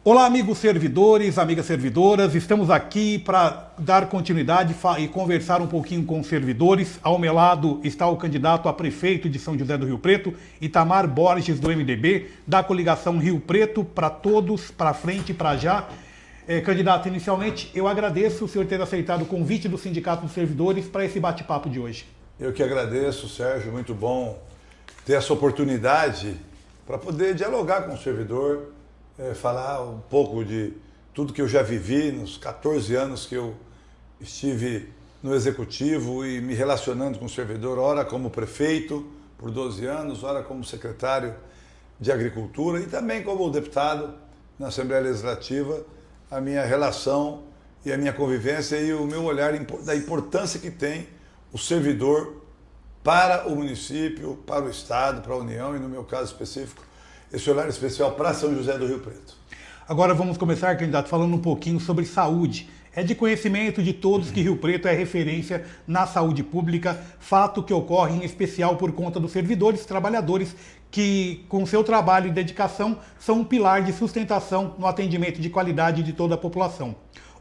Olá, amigos servidores, amigas servidoras. Estamos aqui para dar continuidade e conversar um pouquinho com os servidores. Ao meu lado está o candidato a prefeito de São José do Rio Preto, Itamar Borges, do MDB, da coligação Rio Preto, para todos, para frente, para já. Candidato, inicialmente, eu agradeço o senhor ter aceitado o convite do Sindicato dos Servidores para esse bate-papo de hoje. Eu que agradeço, Sérgio. Muito bom ter essa oportunidade para poder dialogar com o servidor, falar um pouco de tudo que eu já vivi nos 14 anos que eu estive no Executivo e me relacionando com o servidor, ora como prefeito por 12 anos, ora como secretário de Agricultura e também como deputado na Assembleia Legislativa, a minha relação e a minha convivência e o meu olhar da importância que tem o servidor para o município, para o Estado, para a União e, no meu caso específico, esse olhar especial para São José do Rio Preto. Agora vamos começar, candidato, falando um pouquinho sobre saúde. É de conhecimento de todos que Rio Preto é referência na saúde pública, fato que ocorre em especial por conta dos servidores, trabalhadores que, com seu trabalho e dedicação, são um pilar de sustentação no atendimento de qualidade de toda a população.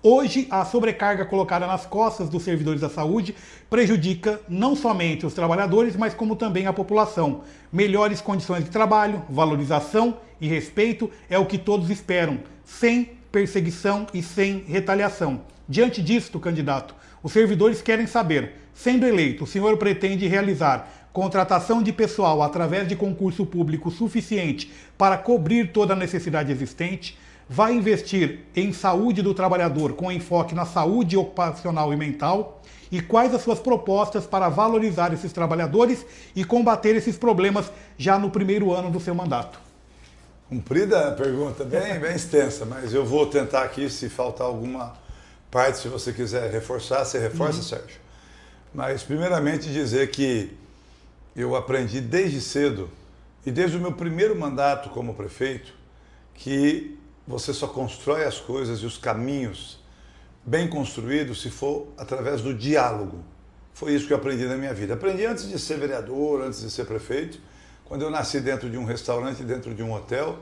Hoje, a sobrecarga colocada nas costas dos servidores da saúde prejudica não somente os trabalhadores, mas como também a população. Melhores condições de trabalho, valorização e respeito é o que todos esperam, sem perseguição e sem retaliação. Diante disto, candidato, os servidores querem saber, sendo eleito, o senhor pretende realizar contratação de pessoal através de concurso público suficiente para cobrir toda a necessidade existente? Vai investir em saúde do trabalhador com enfoque na saúde ocupacional e mental? E quais as suas propostas para valorizar esses trabalhadores e combater esses problemas já no primeiro ano do seu mandato? Cumprida a pergunta, bem extensa, mas eu vou tentar aqui, se faltar alguma parte, se você quiser reforçar, você reforça, Sérgio. Mas primeiramente dizer que eu aprendi desde cedo, e desde o meu primeiro mandato como prefeito, que você só constrói as coisas e os caminhos bem construídos se for através do diálogo. Foi isso que eu aprendi na minha vida. Aprendi antes de ser vereador, antes de ser prefeito, quando eu nasci dentro de um restaurante, dentro de um hotel,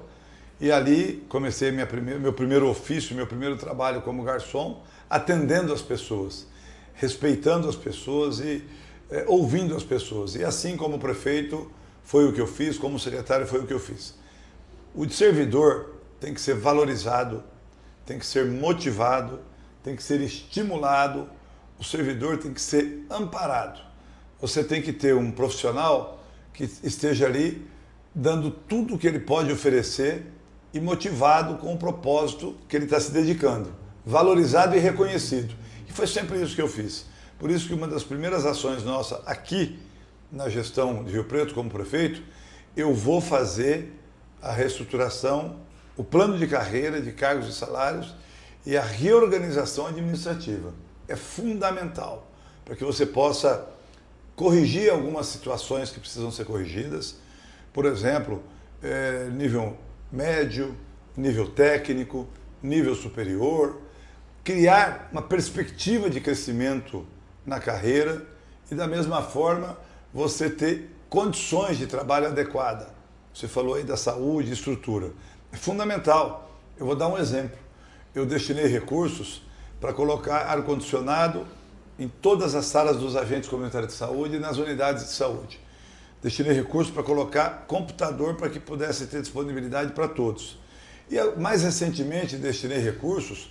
e ali comecei meu primeiro ofício, meu primeiro trabalho como garçom, atendendo as pessoas, respeitando as pessoas e ouvindo as pessoas. E assim como prefeito foi o que eu fiz, como secretário foi o que eu fiz. O servidor tem que ser valorizado, tem que ser motivado, tem que ser estimulado, o servidor tem que ser amparado. Você tem que ter um profissional que esteja ali dando tudo o que ele pode oferecer e motivado com o propósito que ele está se dedicando, valorizado e reconhecido. E foi sempre isso que eu fiz. Por isso que uma das primeiras ações nossa aqui na gestão de Rio Preto como prefeito, eu vou fazer a reestruturação, o plano de carreira, de cargos e salários e a reorganização administrativa. É fundamental para que você possa corrigir algumas situações que precisam ser corrigidas. Por exemplo, nível médio, nível técnico, nível superior, criar uma perspectiva de crescimento na carreira e, da mesma forma, você ter condições de trabalho adequadas. Você falou aí da saúde e estrutura. É fundamental. Eu vou dar um exemplo. Eu destinei recursos para colocar ar-condicionado em todas as salas dos agentes comunitários de saúde e nas unidades de saúde. Destinei recursos para colocar computador para que pudesse ter disponibilidade para todos. E mais recentemente destinei recursos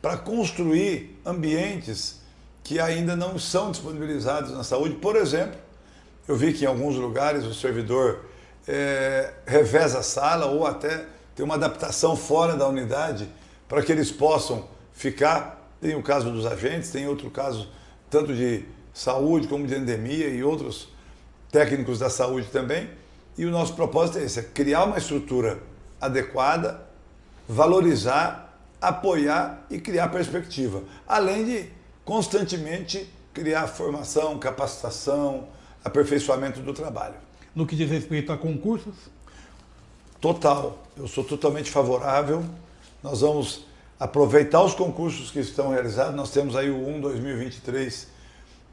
para construir ambientes que ainda não são disponibilizados na saúde. Por exemplo, eu vi que em alguns lugares o servidor reveza a sala ou até tem uma adaptação fora da unidade para que eles possam ficar. Tem o caso dos agentes, tem outro caso tanto de saúde como de endemia e outros técnicos da saúde também. E o nosso propósito é esse, é criar uma estrutura adequada, valorizar, apoiar e criar perspectiva. Além de constantemente criar formação, capacitação, aperfeiçoamento do trabalho. No que diz respeito a concursos? Total. Eu sou totalmente favorável. Nós vamos aproveitar os concursos que estão realizados. Nós temos aí o 2023,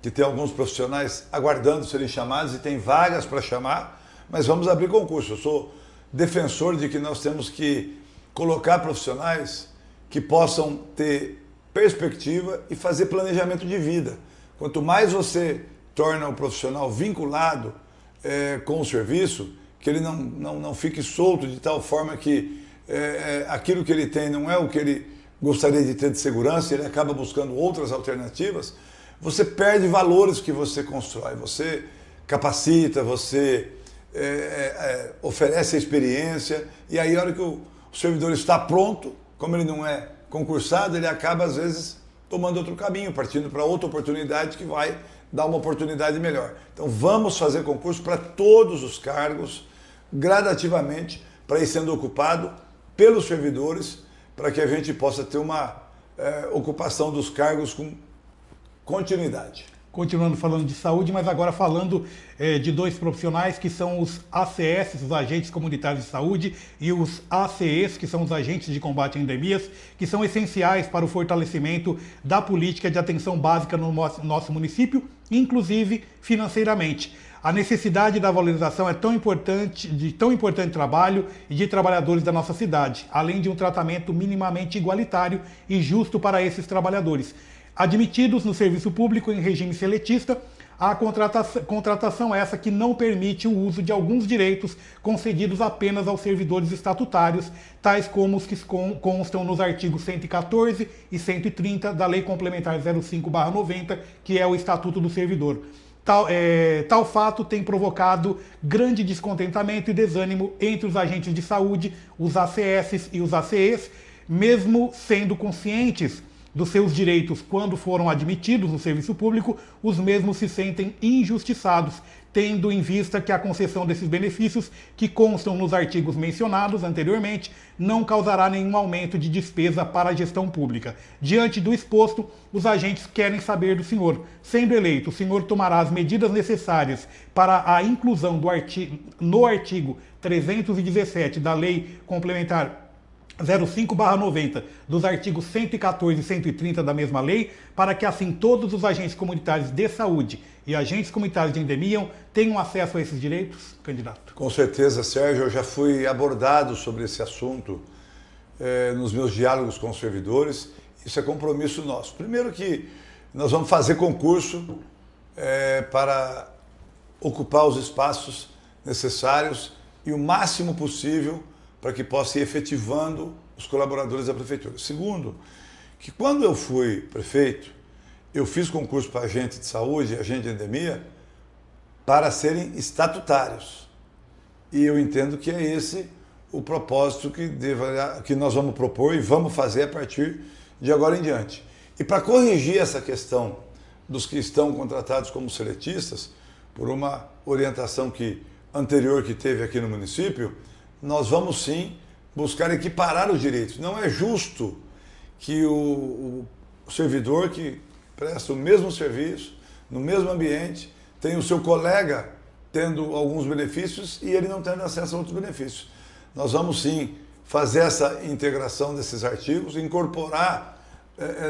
que tem alguns profissionais aguardando serem chamados e tem vagas para chamar, mas vamos abrir concurso. Eu sou defensor de que nós temos que colocar profissionais que possam ter perspectiva e fazer planejamento de vida. Quanto mais você torna o profissional vinculado com o serviço, que ele não fique solto de tal forma que aquilo que ele tem não é o que ele gostaria de ter de segurança, ele acaba buscando outras alternativas, você perde valores que você constrói, você capacita, você oferece a experiência, e aí a hora que o servidor está pronto, como ele não é concursado, ele acaba às vezes tomando outro caminho, partindo para outra oportunidade que vai dar uma oportunidade melhor. Então vamos fazer concurso para todos os cargos, gradativamente, para ir sendo ocupado pelos servidores, para que a gente possa ter uma ocupação dos cargos com continuidade. Continuando falando de saúde, mas agora falando de dois profissionais que são os ACS, os Agentes Comunitários de Saúde, e os ACEs, que são os Agentes de Combate a Endemias, que são essenciais para o fortalecimento da política de atenção básica no nosso município, inclusive financeiramente. A necessidade da valorização é tão importante trabalho e de trabalhadores da nossa cidade, além de um tratamento minimamente igualitário e justo para esses trabalhadores. Admitidos no serviço público em regime seletista, a contratação essa que não permite o uso de alguns direitos concedidos apenas aos servidores estatutários, tais como os que constam nos artigos 114 e 130 da Lei Complementar 05/90, que é o Estatuto do Servidor. Tal fato tem provocado grande descontentamento e desânimo entre os agentes de saúde, os ACS e os ACEs, mesmo sendo conscientes dos seus direitos quando foram admitidos no serviço público, os mesmos se sentem injustiçados, tendo em vista que a concessão desses benefícios, que constam nos artigos mencionados anteriormente, não causará nenhum aumento de despesa para a gestão pública. Diante do exposto, os agentes querem saber do senhor. Sendo eleito, o senhor tomará as medidas necessárias para a inclusão no artigo 317 da Lei Complementar 05/90 dos artigos 114 e 130 da mesma lei, para que assim todos os agentes comunitários de saúde e agentes comunitários de endemia tenham acesso a esses direitos, candidato? Com certeza, Sérgio, eu já fui abordado sobre esse assunto nos meus diálogos com os servidores. Isso é compromisso nosso. Primeiro que nós vamos fazer concurso para ocupar os espaços necessários e o máximo possível para que possa ir efetivando os colaboradores da prefeitura. Segundo, que quando eu fui prefeito, eu fiz concurso para agente de saúde, agente de endemia, para serem estatutários. E eu entendo que é esse o propósito que nós vamos propor e vamos fazer a partir de agora em diante. E para corrigir essa questão dos que estão contratados como seletistas, por uma orientação anterior que teve aqui no município, nós vamos sim buscar equiparar os direitos. Não é justo que o servidor que presta o mesmo serviço, no mesmo ambiente, tenha o seu colega tendo alguns benefícios e ele não tendo acesso a outros benefícios. Nós vamos sim fazer essa integração desses artigos, incorporar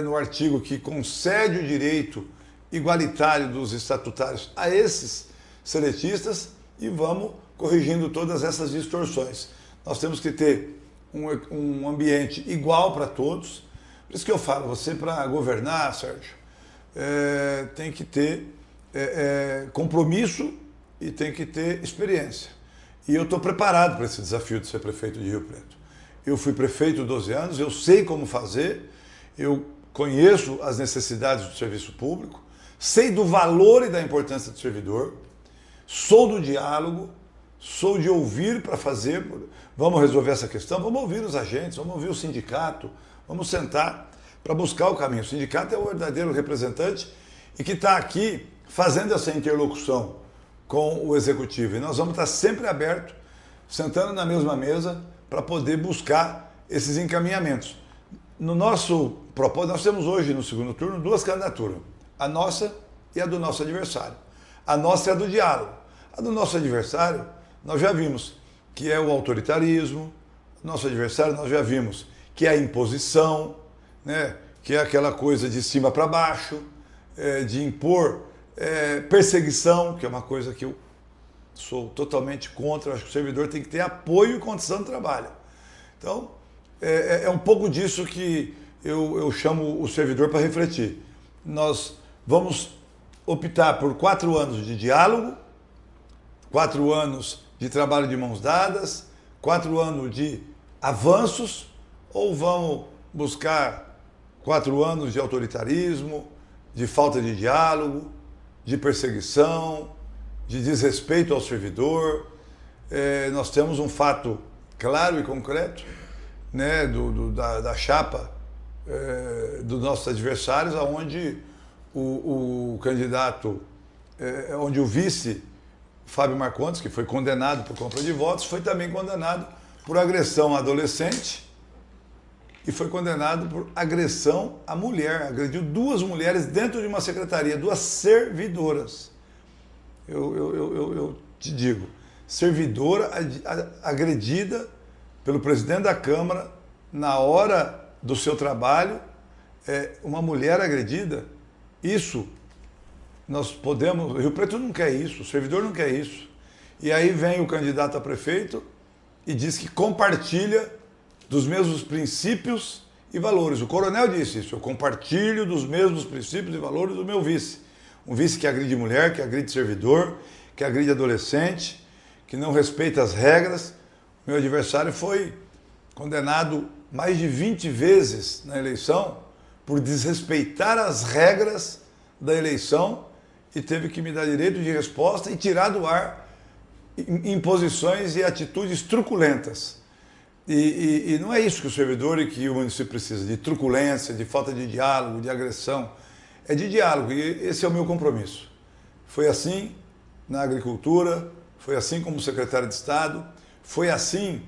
no artigo que concede o direito igualitário dos estatutários a esses seletistas e vamos corrigindo todas essas distorções. Nós temos que ter um ambiente igual para todos. Por isso que eu falo, você para governar, Sérgio, tem que ter compromisso e tem que ter experiência. E eu estou preparado para esse desafio de ser prefeito de Rio Preto. Eu fui prefeito 12 anos, eu sei como fazer, eu conheço as necessidades do serviço público, sei do valor e da importância do servidor, sou do diálogo, sou de ouvir para fazer, vamos resolver essa questão, vamos ouvir os agentes, vamos ouvir o sindicato, vamos sentar para buscar o caminho. O sindicato é o verdadeiro representante e que está aqui fazendo essa interlocução com o executivo. E nós vamos estar sempre abertos, sentando na mesma mesa para poder buscar esses encaminhamentos. No nosso propósito, nós temos hoje no segundo turno duas candidaturas, a nossa e a do nosso adversário. A nossa é a do diálogo. A do nosso adversário, nós já vimos que é o autoritarismo, nosso adversário nós já vimos que é a imposição, né? Que é aquela coisa de cima para baixo, de impor perseguição, que é uma coisa que eu sou totalmente contra. Eu acho que o servidor tem que ter apoio e condição de trabalho. Então, É um pouco disso que eu chamo o servidor para refletir. Nós vamos optar por 4 anos de diálogo, 4 anos de trabalho de mãos dadas, 4 anos de avanços, ou vamos buscar 4 anos de autoritarismo, de falta de diálogo, de perseguição, de desrespeito ao servidor. Nós temos um fato claro e concreto, né, da chapa dos nossos adversários, onde o candidato, onde o vice, Fábio Marcondes, que foi condenado por compra de votos, foi também condenado por agressão a adolescente e foi condenado por agressão à mulher. Agrediu 2 mulheres dentro de uma secretaria, 2 servidoras. Eu te digo, servidora agredida pelo presidente da Câmara na hora do seu trabalho, uma mulher agredida. Isso nós podemos... Rio Preto não quer isso, o servidor não quer isso. E aí vem o candidato a prefeito e diz que compartilha dos mesmos princípios e valores. O coronel disse isso: eu compartilho dos mesmos princípios e valores do meu vice. Um vice que agride mulher, que agride servidor, que agride adolescente, que não respeita as regras. Meu adversário foi condenado mais de 20 vezes na eleição por desrespeitar as regras da eleição e teve que me dar direito de resposta e tirar do ar imposições e atitudes truculentas. E não é isso que o servidor e que o município precisa, de truculência, de falta de diálogo, de agressão. É de diálogo, e esse é o meu compromisso. Foi assim na agricultura, foi assim como secretário de Estado, foi assim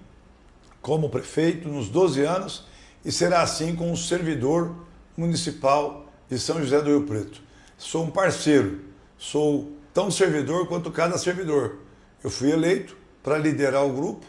como prefeito nos 12 anos e será assim com o servidor municipal de São José do Rio Preto. Sou um parceiro, sou tão servidor quanto cada servidor. Eu fui eleito para liderar o grupo,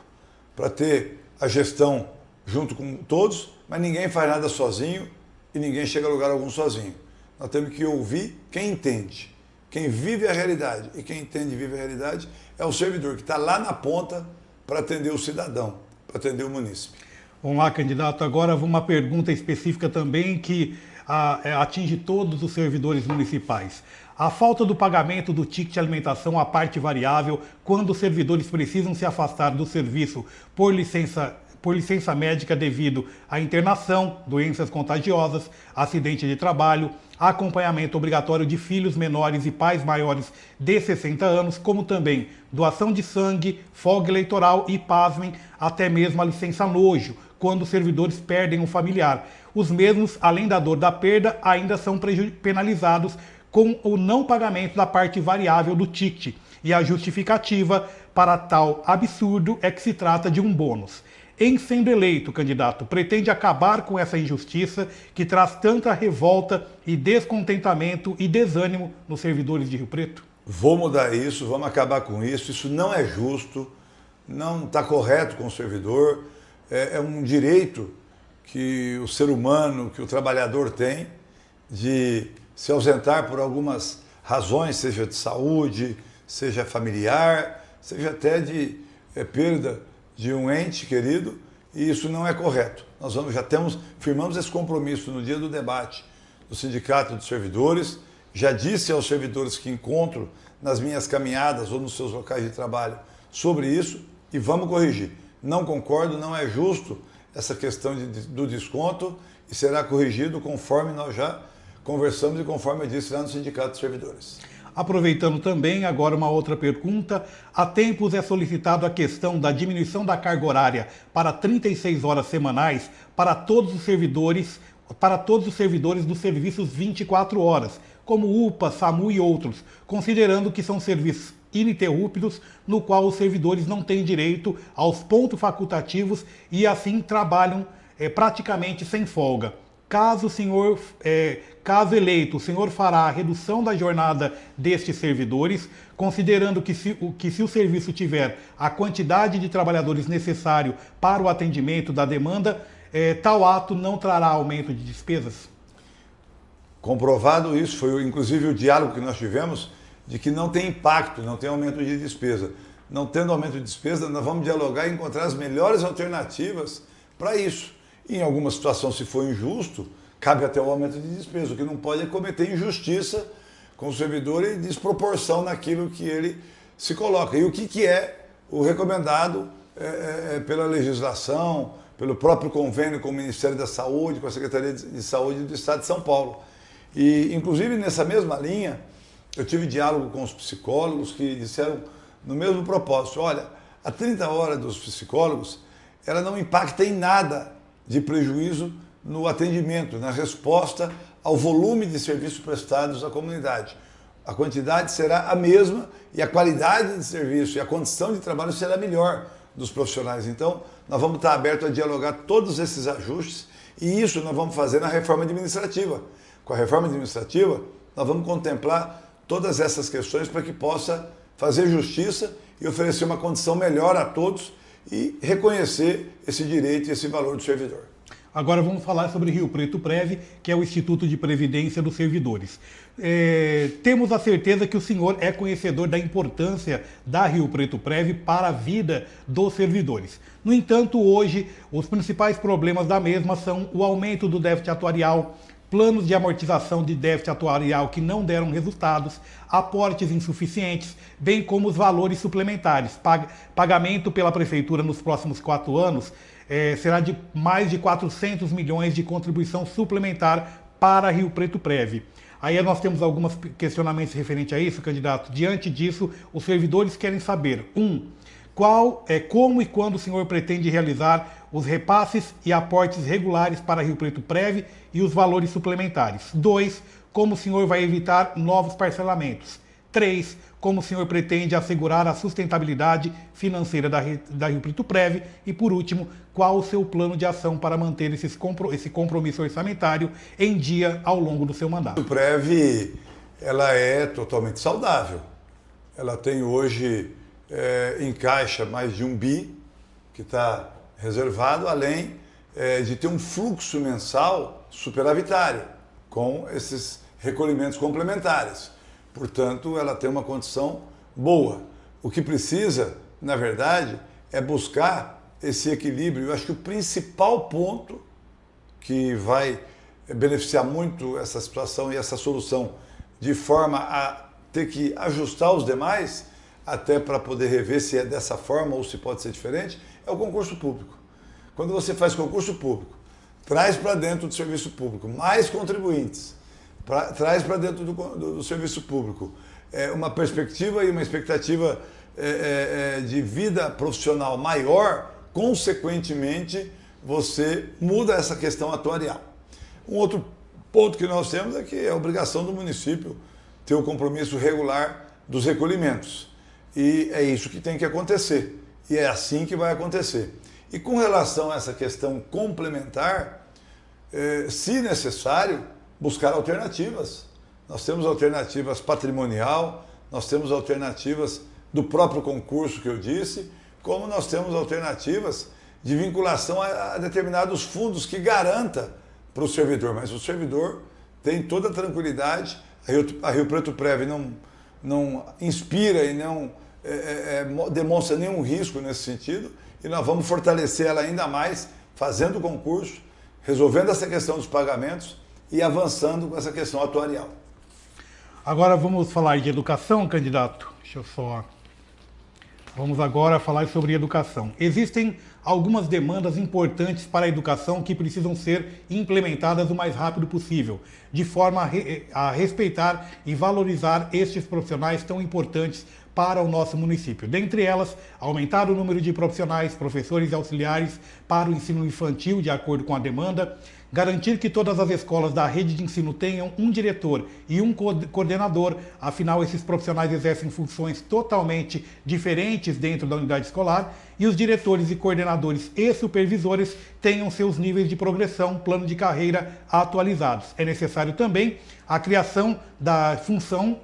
para ter a gestão junto com todos, mas ninguém faz nada sozinho e ninguém chega a lugar algum sozinho. Nós temos que ouvir quem entende, quem vive a realidade. E quem entende e vive a realidade é o servidor, que está lá na ponta para atender o cidadão, para atender o munícipe. Vamos lá, candidato. Agora uma pergunta específica também que atinge todos os servidores municipais. A falta do pagamento do ticket de alimentação à parte variável quando os servidores precisam se afastar do serviço por licença médica devido à internação, doenças contagiosas, acidente de trabalho, acompanhamento obrigatório de filhos menores e pais maiores de 60 anos, como também doação de sangue, folga eleitoral e, pasmem, até mesmo a licença nojo, quando os servidores perdem um familiar. Os mesmos, além da dor da perda, ainda são penalizados com o não pagamento da parte variável do ticket. E a justificativa para tal absurdo é que se trata de um bônus. Em sendo eleito, candidato, pretende acabar com essa injustiça que traz tanta revolta e descontentamento e desânimo nos servidores de Rio Preto? Vou mudar isso, vamos acabar com isso. Isso não é justo, não está correto com o servidor. É um direito que o ser humano, que o trabalhador tem de se ausentar por algumas razões, seja de saúde, seja familiar, seja até de perda de um ente querido, e isso não é correto. Nós firmamos esse compromisso no dia do debate do Sindicato dos Servidores. Já disse aos servidores que encontro nas minhas caminhadas ou nos seus locais de trabalho sobre isso e vamos corrigir. Não concordo, não é justo essa questão do desconto e será corrigido conforme nós já conversamos e conforme eu disse lá no Sindicato dos Servidores. Aproveitando também, agora uma outra pergunta. Há tempos é solicitado a questão da diminuição da carga horária para 36 horas semanais para todos os servidores dos serviços 24 horas, como UPA, SAMU e outros, considerando que são serviços ininterruptos, no qual os servidores não têm direito aos pontos facultativos e assim trabalham praticamente sem folga. Caso eleito, o senhor fará a redução da jornada destes servidores, considerando que se o serviço tiver a quantidade de trabalhadores necessário para o atendimento da demanda, tal ato não trará aumento de despesas? Comprovado isso, foi inclusive o diálogo que nós tivemos, de que não tem impacto, não tem aumento de despesa. Não tendo aumento de despesa, nós vamos dialogar e encontrar as melhores alternativas para isso. Em alguma situação, se for injusto, cabe até o aumento de despesa. O que não pode é cometer injustiça com o servidor e desproporção naquilo que ele se coloca. E o que é o recomendado pela legislação, pelo próprio convênio com o Ministério da Saúde, com a Secretaria de Saúde do Estado de São Paulo. E, inclusive, nessa mesma linha, eu tive diálogo com os psicólogos que disseram no mesmo propósito: olha, a 30 horas dos psicólogos, ela não impacta em nada de prejuízo no atendimento, na resposta ao volume de serviços prestados à comunidade. A quantidade será a mesma e a qualidade de serviço e a condição de trabalho será melhor dos profissionais. Então, nós vamos estar abertos a dialogar todos esses ajustes e isso nós vamos fazer na reforma administrativa. Com a reforma administrativa, nós vamos contemplar todas essas questões para que possa fazer justiça e oferecer uma condição melhor a todos e reconhecer esse direito e esse valor do servidor. Agora vamos falar sobre Rio Preto Prev, que é o Instituto de Previdência dos Servidores. Temos a certeza que o senhor é conhecedor da importância da Rio Preto Prev para a vida dos servidores. No entanto, hoje, os principais problemas da mesma são o aumento do déficit atuarial, planos de amortização de déficit atuarial que não deram resultados, aportes insuficientes, bem como os valores suplementares. Pagamento pela Prefeitura nos próximos 4 anos será de mais de 400 milhões de contribuição suplementar para Rio Preto Prev. Aí nós temos alguns questionamentos referentes a isso, candidato. Diante disso, os servidores querem saber: como e quando o senhor pretende realizar os repasses e aportes regulares para Rio Preto Prev e os valores suplementares? 2, como o senhor vai evitar novos parcelamentos? 3, como o senhor pretende assegurar a sustentabilidade financeira da Rio Preto Prev? E, por último, qual o seu plano de ação para manter esse compromisso orçamentário em dia ao longo do seu mandato? A Prev, ela é totalmente saudável. Ela tem hoje em caixa mais de 1 bi, que está reservado, além de ter um fluxo mensal superavitário, com esses recolhimentos complementares. Portanto, ela tem uma condição boa. O que precisa, na verdade, é buscar esse equilíbrio. Eu acho que o principal ponto que vai beneficiar muito essa situação e essa solução, de forma a ter que ajustar os demais, até para poder rever se é dessa forma ou se pode ser diferente, é o concurso público. Quando você faz concurso público, traz para dentro do serviço público mais contribuintes, traz para dentro do serviço público uma perspectiva e uma expectativa de vida profissional maior, consequentemente, você muda essa questão atuarial. Um outro ponto que nós temos é que é a obrigação do município ter o compromisso regular dos recolhimentos. E é isso que tem que acontecer. E é assim que vai acontecer. E com relação a essa questão complementar, se necessário, buscar alternativas. Nós temos alternativas patrimonial, nós temos alternativas do próprio concurso que eu disse, como nós temos alternativas de vinculação a determinados fundos que garanta para o servidor. Mas o servidor tem toda a tranquilidade, a Rio Preto Prev não inspira e não demonstra nenhum risco nesse sentido, e nós vamos fortalecer ela ainda mais, fazendo o concurso, resolvendo essa questão dos pagamentos e avançando com essa questão atuarial. Agora vamos falar de educação, candidato. Vamos agora falar sobre educação. Existem algumas demandas importantes para a educação que precisam ser implementadas o mais rápido possível, de forma a respeitar e valorizar estes profissionais tão importantes para o nosso município. Dentre elas, aumentar o número de profissionais, professores e auxiliares para o ensino infantil de acordo com a demanda, garantir que todas as escolas da rede de ensino tenham um diretor e um coordenador, afinal esses profissionais exercem funções totalmente diferentes dentro da unidade escolar, e os diretores e coordenadores e supervisores tenham seus níveis de progressão, plano de carreira atualizados. É necessário também a criação da função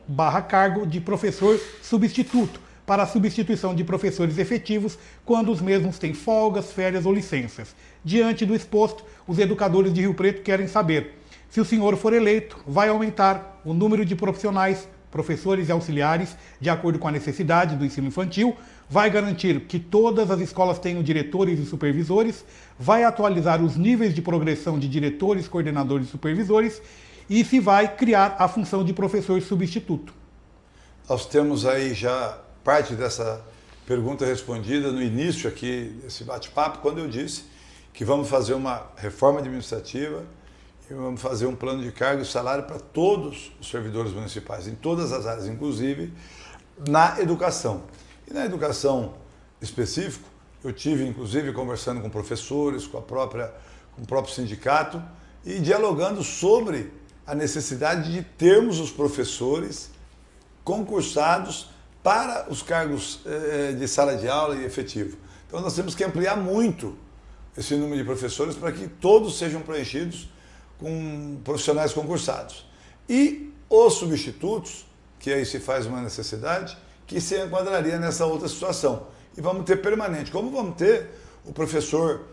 /cargo de professor substituto, para a substituição de professores efetivos quando os mesmos têm folgas, férias ou licenças. Diante do exposto, os educadores de Rio Preto querem saber: se o senhor for eleito, vai aumentar o número de profissionais professores e auxiliares, de acordo com a necessidade do ensino infantil, vai garantir que todas as escolas tenham diretores e supervisores, vai atualizar os níveis de progressão de diretores, coordenadores e supervisores e se vai criar a função de professor substituto. Nós temos aí já parte dessa pergunta respondida no início aqui desse bate-papo, quando eu disse que vamos fazer uma reforma administrativa e vamos fazer um plano de cargo e salário para todos os servidores municipais, em todas as áreas, inclusive na educação. E na educação específica, eu tive inclusive conversando com professores, com o próprio sindicato e dialogando sobre a necessidade de termos os professores concursados para os cargos de sala de aula e efetivo. Então nós temos que ampliar muito esse número de professores para que todos sejam preenchidos com profissionais concursados. E os substitutos, que aí se faz uma necessidade, que se enquadraria nessa outra situação. E vamos ter permanente. Como vamos ter o professor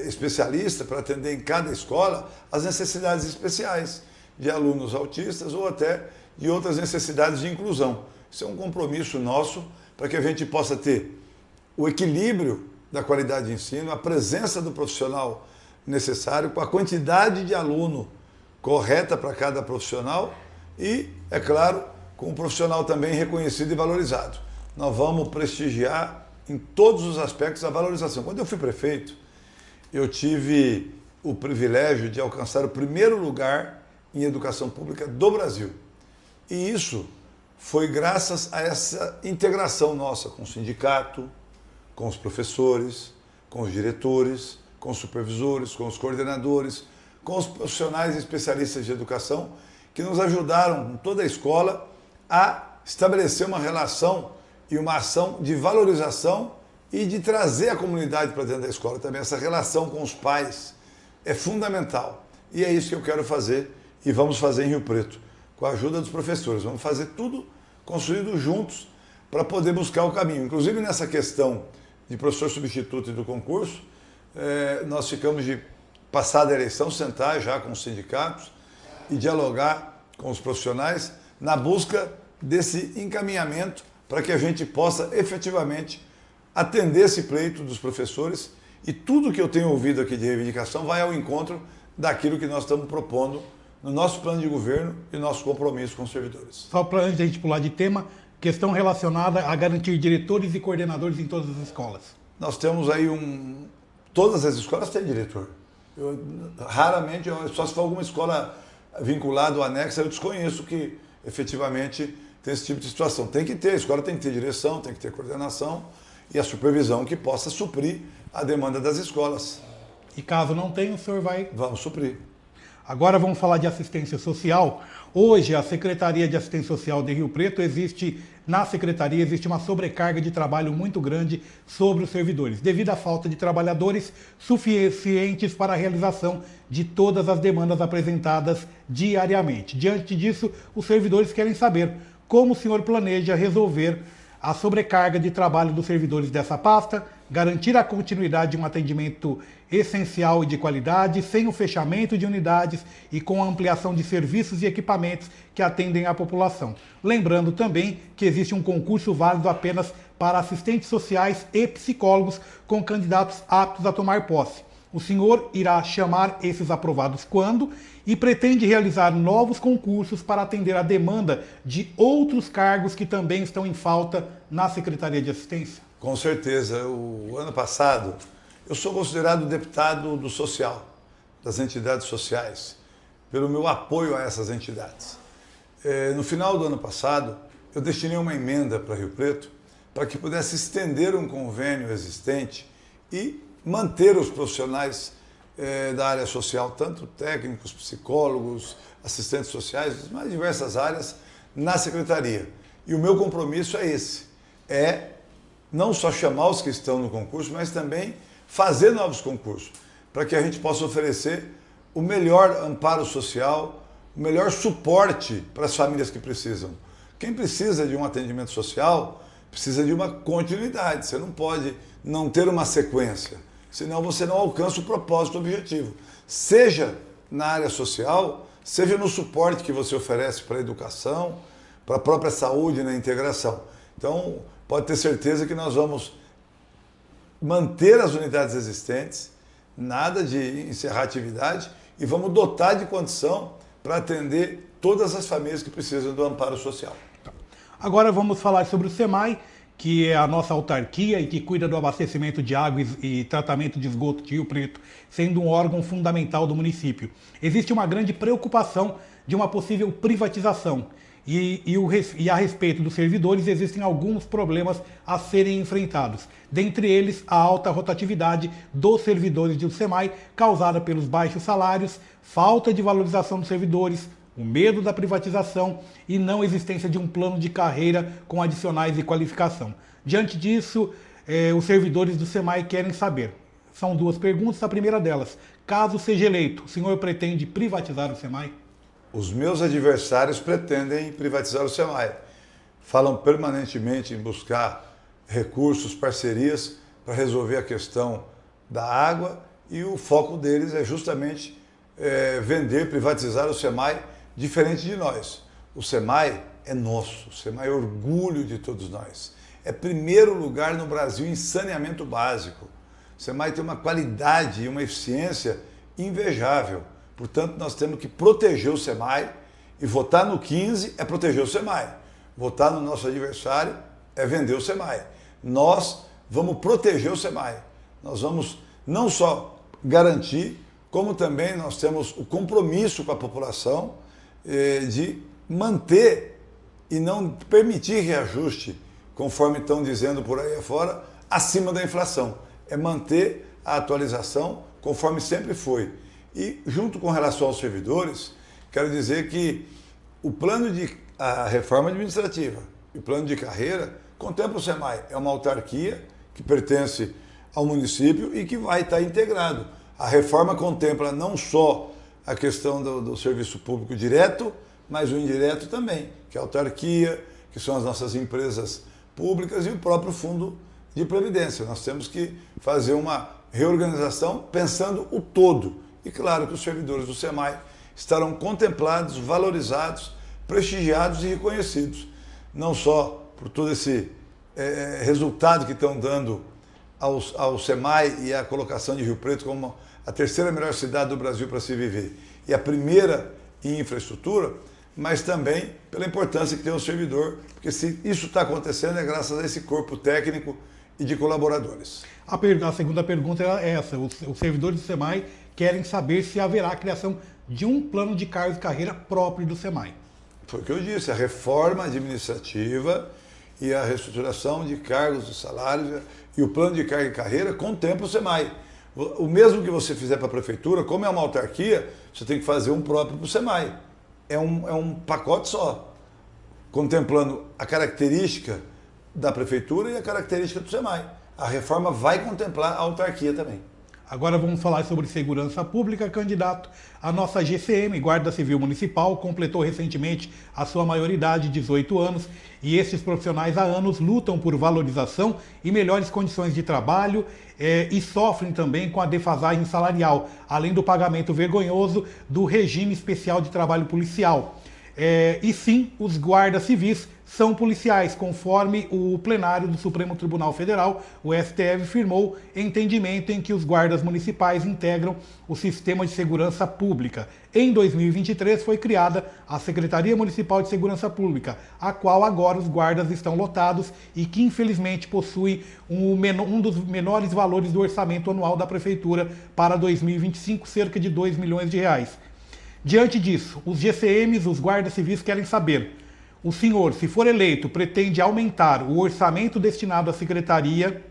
especialista para atender em cada escola as necessidades especiais de alunos autistas ou até de outras necessidades de inclusão. Isso é um compromisso nosso para que a gente possa ter o equilíbrio da qualidade de ensino, a presença do profissional necessário, com a quantidade de aluno correta para cada profissional e, é claro, com um profissional também reconhecido e valorizado. Nós vamos prestigiar em todos os aspectos a valorização. Quando eu fui prefeito, eu tive o privilégio de alcançar o primeiro lugar em educação pública do Brasil. E isso foi graças a essa integração nossa com o sindicato, com os professores, com os diretores, com os supervisores, com os coordenadores, com os profissionais e especialistas de educação que nos ajudaram, em toda a escola, a estabelecer uma relação e uma ação de valorização e de trazer a comunidade para dentro da escola também. Essa relação com os pais é fundamental. E é isso que eu quero fazer e vamos fazer em Rio Preto, com a ajuda dos professores. Vamos fazer tudo construído juntos para poder buscar o caminho. Inclusive nessa questão de professor substituto e do concurso, nós ficamos de, passada a eleição, sentar já com os sindicatos e dialogar com os profissionais na busca desse encaminhamento para que a gente possa efetivamente atender esse pleito dos professores e tudo que eu tenho ouvido aqui de reivindicação vai ao encontro daquilo que nós estamos propondo no nosso plano de governo e nosso compromisso com os servidores. Só para antes de a gente pular de tema, questão relacionada a garantir diretores e coordenadores em todas as escolas. Nós temos aí todas as escolas têm diretor. Raramente, só se for alguma escola vinculada ou anexa, eu desconheço que efetivamente tem esse tipo de situação. Tem que ter, a escola tem que ter direção, tem que ter coordenação e a supervisão que possa suprir a demanda das escolas. E caso não tenha, o senhor vai... Vamos suprir. Agora vamos falar de assistência social. Hoje, a Secretaria de Assistência Social de Rio Preto na Secretaria existe uma sobrecarga de trabalho muito grande sobre os servidores, devido à falta de trabalhadores suficientes para a realização de todas as demandas apresentadas diariamente. Diante disso, os servidores querem saber como o senhor planeja resolver a sobrecarga de trabalho dos servidores dessa pasta, garantir a continuidade de um atendimento essencial e de qualidade, sem o fechamento de unidades e com a ampliação de serviços e equipamentos que atendem à população. Lembrando também que existe um concurso válido apenas para assistentes sociais e psicólogos com candidatos aptos a tomar posse. O senhor irá chamar esses aprovados quando e pretende realizar novos concursos para atender a demanda de outros cargos que também estão em falta na Secretaria de Assistência? Com certeza. O ano passado, eu sou considerado deputado do social, das entidades sociais, pelo meu apoio a essas entidades. No final do ano passado, eu destinei uma emenda para Rio Preto para que pudesse estender um convênio existente e manter os profissionais da área social, tanto técnicos, psicólogos, assistentes sociais, das mais diversas áreas, na Secretaria. E o meu compromisso é esse, não só chamar os que estão no concurso, mas também fazer novos concursos, para que a gente possa oferecer o melhor amparo social, o melhor suporte para as famílias que precisam. Quem precisa de um atendimento social precisa de uma continuidade, você não pode não ter uma sequência, senão você não alcança o propósito, o objetivo. Seja na área social, seja no suporte que você oferece para a educação, para a própria saúde na integração. Então, pode ter certeza que nós vamos manter as unidades existentes, nada de encerrar a atividade, e vamos dotar de condição para atender todas as famílias que precisam do amparo social. Agora vamos falar sobre o SEMAI, que é a nossa autarquia e que cuida do abastecimento de água e tratamento de esgoto de Rio Preto, sendo um órgão fundamental do município. Existe uma grande preocupação de uma possível privatização e a respeito dos servidores existem alguns problemas a serem enfrentados. Dentre eles, a alta rotatividade dos servidores do SEMAI, causada pelos baixos salários, falta de valorização dos servidores, o medo da privatização e não existência de um plano de carreira com adicionais de qualificação. Diante disso, os servidores do SEMAI querem saber. São duas perguntas. A primeira delas, caso seja eleito, o senhor pretende privatizar o SEMAI? Os meus adversários pretendem privatizar o SEMAI. Falam permanentemente em buscar recursos, parcerias para resolver a questão da água e o foco deles é justamente vender, privatizar o SEMAI, diferente de nós. O SEMAI é nosso, o SEMAI é orgulho de todos nós. É primeiro lugar no Brasil em saneamento básico. O SEMAI tem uma qualidade e uma eficiência invejável. Portanto, nós temos que proteger o SEMAI e votar no 15 é proteger o SEMAI. Votar no nosso adversário é vender o SEMAI. Nós vamos proteger o SEMAI. Nós vamos não só garantir, como também nós temos o compromisso com a população de manter e não permitir reajuste, conforme estão dizendo por aí afora, acima da inflação. É manter a atualização conforme sempre foi. E junto com relação aos servidores, quero dizer que a reforma administrativa e o plano de carreira contempla o SEMAI. É uma autarquia que pertence ao município e que vai estar integrado. A reforma contempla não só a questão do serviço público direto, mas o indireto também, que é a autarquia, que são as nossas empresas públicas e o próprio fundo de previdência. Nós temos que fazer uma reorganização pensando o todo. E claro que os servidores do SEMAI estarão contemplados, valorizados, prestigiados e reconhecidos. Não só por todo esse resultado que estão dando ao SEMAI e a colocação de Rio Preto como a terceira melhor cidade do Brasil para se viver e a primeira em infraestrutura, mas também pela importância que tem o servidor, porque se isso está acontecendo é graças a esse corpo técnico e de colaboradores. A segunda pergunta é essa. Os servidores do SEMAI querem saber se haverá a criação de um plano de cargos e carreira próprio do SEMAI. Foi o que eu disse, a reforma administrativa e a reestruturação de cargos e salários e o plano de carga e carreira contempla o SEMAI. O mesmo que você fizer para a prefeitura, como é uma autarquia, você tem que fazer um próprio para o SEMAI. É um pacote só, contemplando a característica da prefeitura e a característica do SEMAI. A reforma vai contemplar a autarquia também. Agora vamos falar sobre segurança pública, candidato. A nossa GCM, Guarda Civil Municipal, completou recentemente a sua maioridade, 18 anos, e esses profissionais há anos lutam por valorização e melhores condições de trabalho e sofrem também com a defasagem salarial, além do pagamento vergonhoso do regime especial de trabalho policial. E sim, os guardas civis são policiais, conforme o plenário do Supremo Tribunal Federal, o STF, firmou entendimento em que os guardas municipais integram o sistema de segurança pública. Em 2023 foi criada a Secretaria Municipal de Segurança Pública, a qual agora os guardas estão lotados e que infelizmente possui um dos menores valores do orçamento anual da Prefeitura para 2025, cerca de R$ 2 milhões. Diante disso, os GCMs, os guardas civis, querem saber: o senhor, se for eleito, pretende aumentar o orçamento destinado à secretaria,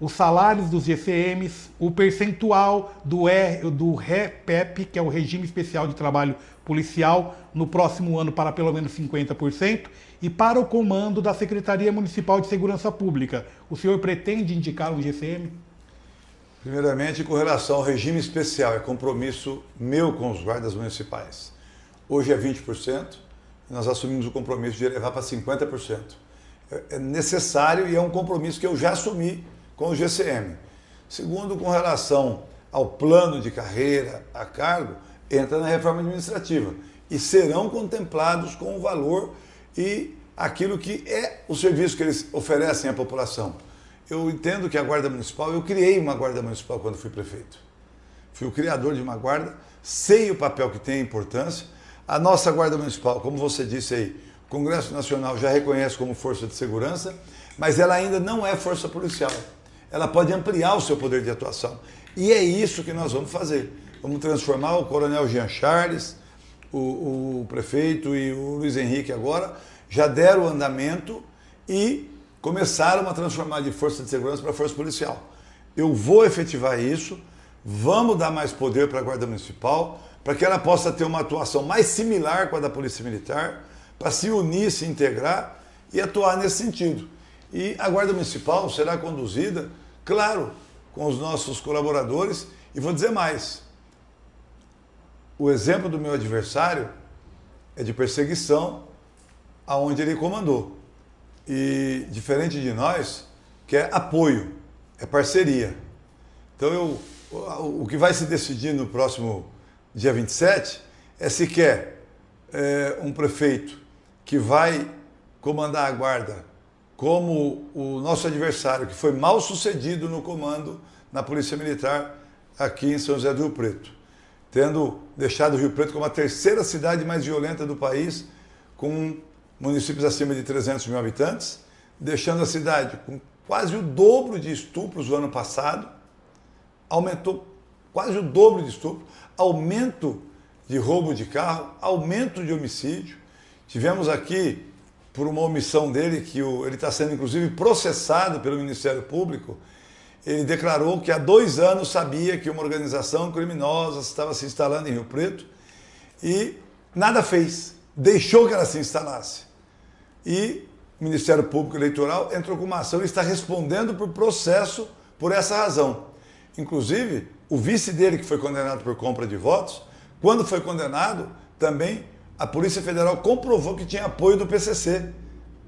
os salários dos GCMs, o percentual do REPEP, que é o Regime Especial de Trabalho Policial, no próximo ano para pelo menos 50%, e para o comando da Secretaria Municipal de Segurança Pública, o senhor pretende indicar um GCM? Primeiramente, com relação ao regime especial, é compromisso meu com os guardas municipais. Hoje é 20%, nós assumimos o compromisso de elevar para 50%. É necessário e é um compromisso que eu já assumi com o GCM. Segundo, com relação ao plano de carreira a cargo, entra na reforma administrativa e serão contemplados com o valor e aquilo que é o serviço que eles oferecem à população. Eu entendo que a Guarda Municipal, eu criei uma Guarda Municipal quando fui prefeito. Fui o criador de uma guarda, sei o papel que tem, a importância. A nossa Guarda Municipal, como você disse aí, o Congresso Nacional já reconhece como força de segurança, mas ela ainda não é força policial. Ela pode ampliar o seu poder de atuação. E é isso que nós vamos fazer. Vamos transformar o Coronel Jean Charles, o prefeito e o Luiz Henrique agora, já deram o andamento e começaram a transformar de força de segurança para força policial. Eu vou efetivar isso, vamos dar mais poder para a Guarda Municipal, para que ela possa ter uma atuação mais similar com a da Polícia Militar, para se unir, se integrar e atuar nesse sentido. E a Guarda Municipal será conduzida, claro, com os nossos colaboradores, e vou dizer mais. O exemplo do meu adversário é de perseguição aonde ele comandou. E diferente de nós, que é apoio, é parceria. Então o que vai se decidir no próximo dia 27 é se quer um prefeito que vai comandar a guarda como o nosso adversário, que foi mal sucedido no comando na Polícia Militar aqui em São José do Rio Preto, tendo deixado o Rio Preto como a terceira cidade mais violenta do país, com municípios acima de 300 mil habitantes, deixando a cidade com quase o dobro de estupros no ano passado, aumentou quase o dobro de estupro, aumento de roubo de carro, aumento de homicídio. Tivemos aqui, por uma omissão dele, que ele está sendo inclusive processado pelo Ministério Público, ele declarou que há 2 anos sabia que uma organização criminosa estava se instalando em Rio Preto e nada fez, deixou que ela se instalasse. E o Ministério Público Eleitoral entrou com uma ação e está respondendo por processo por essa razão. Inclusive, o vice dele, que foi condenado por compra de votos, quando foi condenado, também a Polícia Federal comprovou que tinha apoio do PCC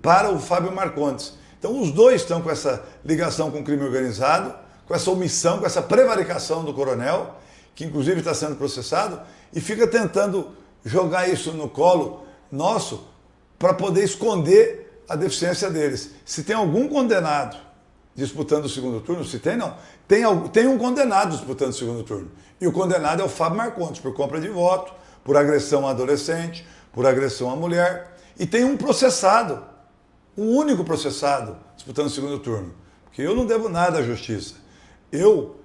para o Fábio Marcondes. Então, os dois estão com essa ligação com o crime organizado, com essa omissão, com essa prevaricação do coronel, que inclusive está sendo processado, e fica tentando jogar isso no colo nosso para poder esconder a deficiência deles. Se tem algum condenado disputando o segundo turno, se tem, não. Tem um condenado disputando o segundo turno. E o condenado é o Fábio Marcondes, por compra de voto, por agressão a adolescente, por agressão à mulher. E tem um processado, um único processado, disputando o segundo turno. Porque eu não devo nada à justiça. Eu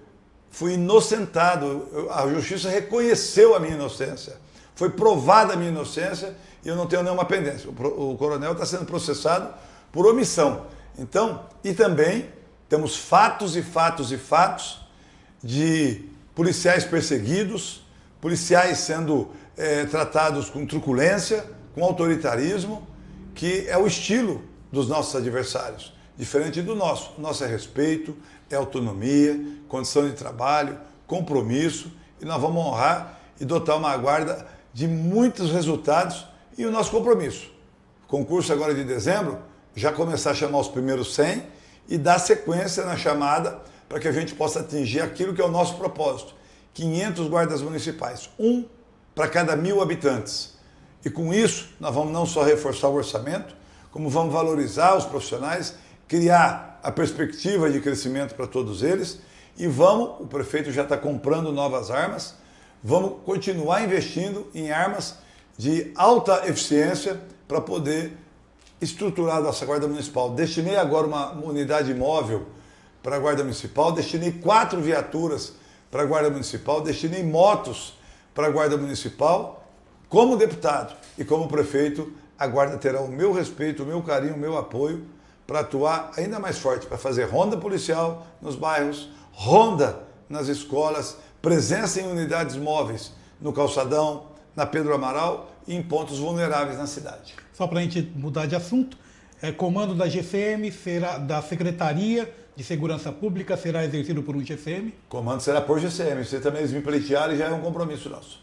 fui inocentado, a justiça reconheceu a minha inocência. Foi provada a minha inocência e eu não tenho nenhuma pendência. O coronel está sendo processado por omissão. Então, e também temos fatos e fatos e fatos de policiais perseguidos, policiais sendo tratados com truculência, com autoritarismo, que é o estilo dos nossos adversários, diferente do nosso. O nosso é respeito, é autonomia, condição de trabalho, compromisso, e nós vamos honrar e dotar uma guarda de muitos resultados e o nosso compromisso. O concurso agora de dezembro, já começar a chamar os primeiros 100 e dar sequência na chamada para que a gente possa atingir aquilo que é o nosso propósito. 500 guardas municipais, um para cada 1.000 habitantes. E com isso, nós vamos não só reforçar o orçamento, como vamos valorizar os profissionais, criar a perspectiva de crescimento para todos eles e o prefeito já está comprando novas armas, vamos continuar investindo em armas de alta eficiência para poder estruturar a nossa Guarda Municipal. Destinei agora uma unidade móvel para a Guarda Municipal, destinei 4 viaturas para a Guarda Municipal, destinei motos para a Guarda Municipal. Como deputado e como prefeito, a Guarda terá o meu respeito, o meu carinho, o meu apoio para atuar ainda mais forte, para fazer ronda policial nos bairros, ronda nas escolas, presença em unidades móveis no Calçadão, na Pedro Amaral e em pontos vulneráveis na cidade. Só para a gente mudar de assunto, comando da GCM será da Secretaria de Segurança Pública, será exercido por um GCM? Comando será por GCM, você também me pleitearam e já é um compromisso nosso.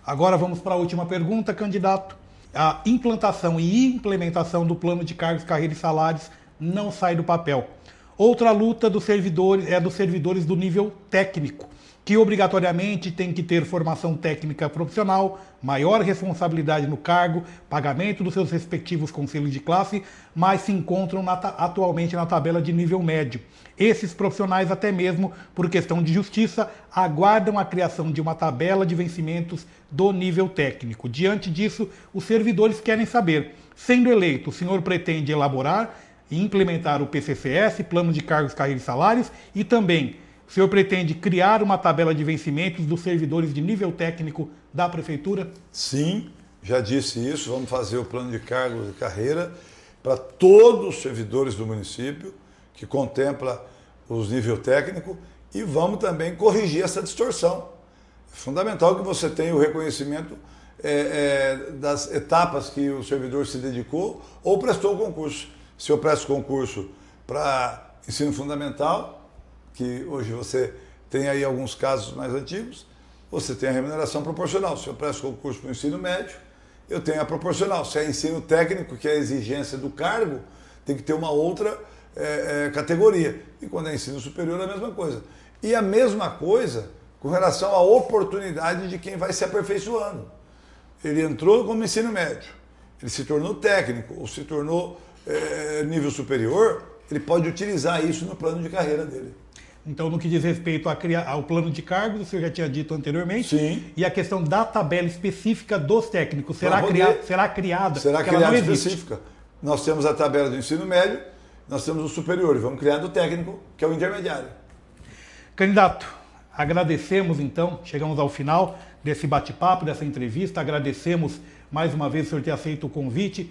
Agora vamos para a última pergunta, candidato. A implantação e implementação do plano de cargos, carreiras e salários não sai do papel. Outra luta dos servidores é dos servidores do nível técnico. que obrigatoriamente tem que ter formação técnica profissional, maior responsabilidade no cargo, pagamento dos seus respectivos conselhos de classe, mas se encontram atualmente na tabela de nível médio. Esses profissionais, até mesmo por questão de justiça, aguardam a criação de uma tabela de vencimentos do nível técnico. Diante disso, os servidores querem saber, sendo eleito, o senhor pretende elaborar e implementar o PCCS, Plano de Cargos, Carreiras e Salários, e também o senhor pretende criar uma tabela de vencimentos dos servidores de nível técnico da Prefeitura? Sim, já disse isso. Vamos fazer o plano de cargos e carreira para todos os servidores do município, que contempla os níveis técnicos, e vamos também corrigir essa distorção. É fundamental que você tenha o reconhecimento das etapas que o servidor se dedicou ou prestou o concurso. Se eu presto concurso para ensino fundamental, que hoje você tem aí alguns casos mais antigos, você tem a remuneração proporcional. Se eu presto concurso para o ensino médio, eu tenho a proporcional. Se é ensino técnico, que é a exigência do cargo, tem que ter uma outra categoria. E quando é ensino superior, é a mesma coisa. E a mesma coisa com relação à oportunidade de quem vai se aperfeiçoando. Ele entrou como ensino médio, ele se tornou técnico ou se tornou nível superior, ele pode utilizar isso no plano de carreira dele. Então, no que diz respeito ao plano de cargos, o senhor já tinha dito anteriormente. Sim. E a questão da tabela específica dos técnicos, será criada? Será criada específica. Nós temos a tabela do ensino médio, nós temos o superior, e vamos criar do técnico, que é o intermediário. Candidato, agradecemos então, chegamos ao final desse bate-papo, dessa entrevista, agradecemos mais uma vez o senhor ter aceito o convite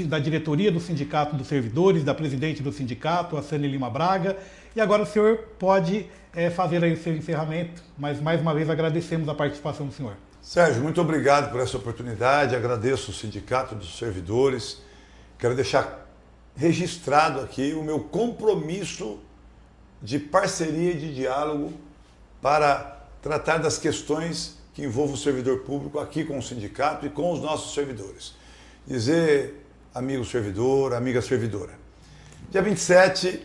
da diretoria do Sindicato dos Servidores, da presidente do sindicato, a Sânia Lima Braga, e agora o senhor pode fazer aí o seu encerramento, mas mais uma vez agradecemos a participação do senhor. Sérgio, muito obrigado por essa oportunidade, agradeço o Sindicato dos Servidores, quero deixar registrado aqui o meu compromisso de parceria e de diálogo para tratar das questões que envolvem o servidor público aqui com o sindicato e com os nossos servidores. Dizer, amigo servidor, amiga servidora, dia 27,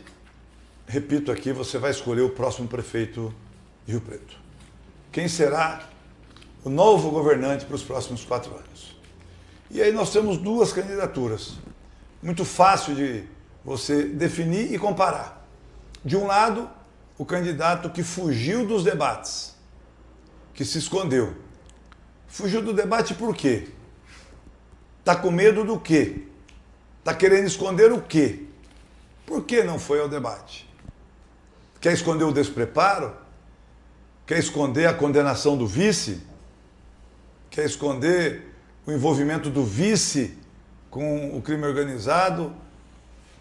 repito aqui, você vai escolher o próximo prefeito de Rio Preto. Quem será o novo governante para os próximos 4 anos? E aí nós temos 2 candidaturas, muito fácil de você definir e comparar. De um lado, o candidato que fugiu dos debates, que se escondeu. Fugiu do debate por quê? Está com medo do quê? Está querendo esconder o quê? Por que não foi ao debate? Quer esconder o despreparo? Quer esconder a condenação do vice? Quer esconder o envolvimento do vice com o crime organizado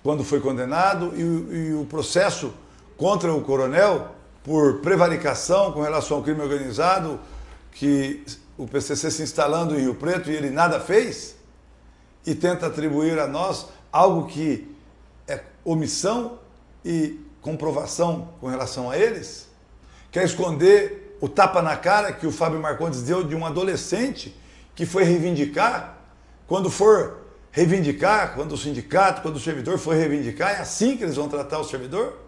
quando foi condenado e o processo contra o coronel por prevaricação com relação ao crime organizado, que o PCC se instalando em Rio Preto e ele nada fez? E tenta atribuir a nós algo que é omissão e comprovação com relação a eles? Quer esconder o tapa na cara que o Fábio Marcondes deu de um adolescente que foi reivindicar? Quando for reivindicar, quando o sindicato, quando o servidor for reivindicar, é assim que eles vão tratar o servidor?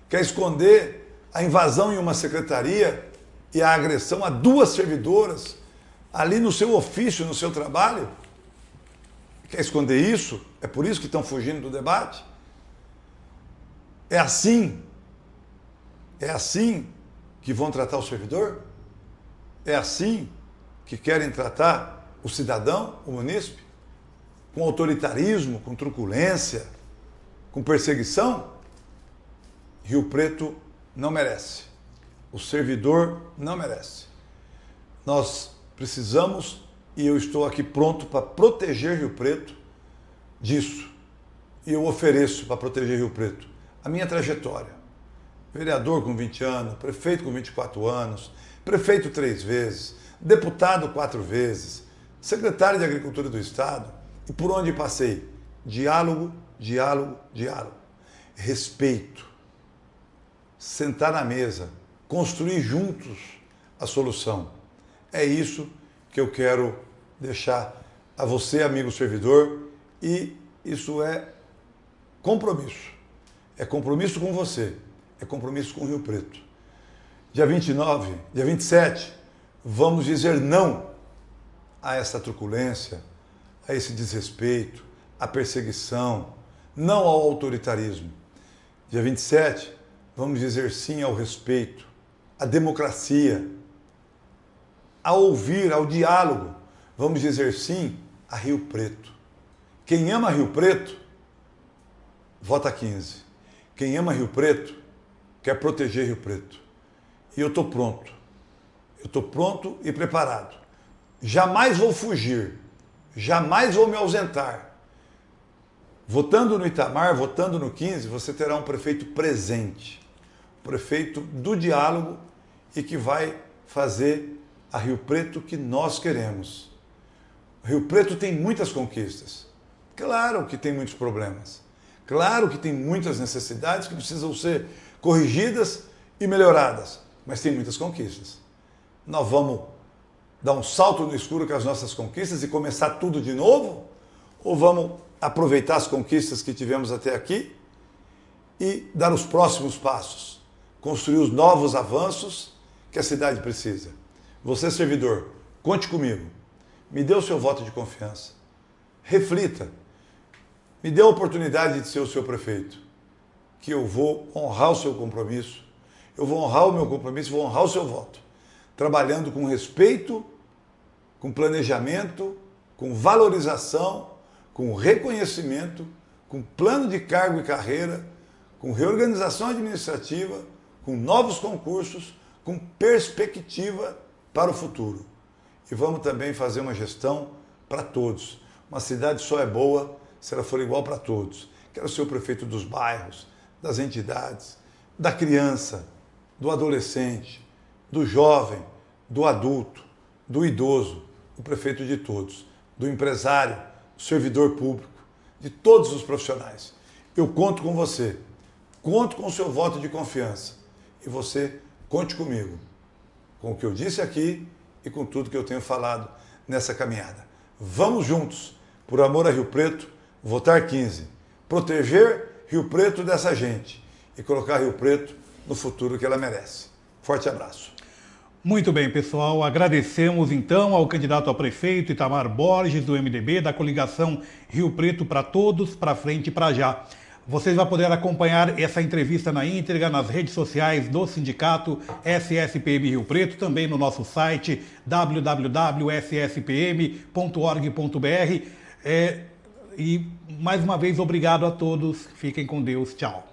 Quer esconder a invasão em uma secretaria e a agressão a 2 servidoras ali no seu ofício, no seu trabalho? Quer esconder isso? É por isso que estão fugindo do debate? É assim que vão tratar o servidor? É assim que querem tratar o cidadão, o munícipe? Com autoritarismo, com truculência, com perseguição? Rio Preto não merece. O servidor não merece. Nós precisamos, e eu estou aqui pronto para proteger Rio Preto disso. E eu ofereço para proteger Rio Preto a minha trajetória. Vereador com 20 anos, prefeito com 24 anos, prefeito 3 vezes, deputado 4 vezes, secretário de Agricultura do Estado, e por onde passei? Diálogo, diálogo, diálogo. Respeito. Sentar na mesa, construir juntos a solução. É isso que eu quero deixar a você, amigo servidor, e isso é compromisso. É compromisso com você, é compromisso com o Rio Preto. Dia 29, dia 27, vamos dizer não a essa truculência, a esse desrespeito, à perseguição, não ao autoritarismo. Dia 27, vamos dizer sim ao respeito, à democracia, a ouvir, ao diálogo. Vamos dizer sim a Rio Preto. Quem ama Rio Preto, vota 15. Quem ama Rio Preto, quer proteger Rio Preto. E eu estou pronto. Eu estou pronto e preparado. Jamais vou fugir. Jamais vou me ausentar. Votando no Itamar, votando no 15, você terá um prefeito presente. Um prefeito do diálogo e que vai fazer a Rio Preto que nós queremos. Rio Preto tem muitas conquistas. Claro que tem muitos problemas. Claro que tem muitas necessidades que precisam ser corrigidas e melhoradas. Mas tem muitas conquistas. Nós vamos dar um salto no escuro com as nossas conquistas e começar tudo de novo? Ou vamos aproveitar as conquistas que tivemos até aqui e dar os próximos passos? Construir os novos avanços que a cidade precisa. Você, servidor, conte comigo. Me dê o seu voto de confiança. Reflita. Me dê a oportunidade de ser o seu prefeito. Que eu vou honrar o seu compromisso. Eu vou honrar o meu compromisso, vou honrar o seu voto. Trabalhando com respeito, com planejamento, com valorização, com reconhecimento, com plano de cargo e carreira, com reorganização administrativa, com novos concursos, com perspectiva para o futuro. E vamos também fazer uma gestão para todos. Uma cidade só é boa se ela for igual para todos. Quero ser o prefeito dos bairros, das entidades, da criança, do adolescente, do jovem, do adulto, do idoso, o prefeito de todos, do empresário, do servidor público, de todos os profissionais. Eu conto com você, conto com o seu voto de confiança e você conte comigo, com o que eu disse aqui e com tudo que eu tenho falado nessa caminhada. Vamos juntos, por amor a Rio Preto, votar 15, proteger Rio Preto dessa gente e colocar Rio Preto no futuro que ela merece. Forte abraço. Muito bem, pessoal. Agradecemos então ao candidato a prefeito Itamar Borges, do MDB, da coligação Rio Preto para Todos, para frente e para já. Vocês vão poder acompanhar essa entrevista na íntegra nas redes sociais do sindicato SSPM Rio Preto, também no nosso site www.sspm.org.br. E mais uma vez, obrigado a todos. Fiquem com Deus. Tchau.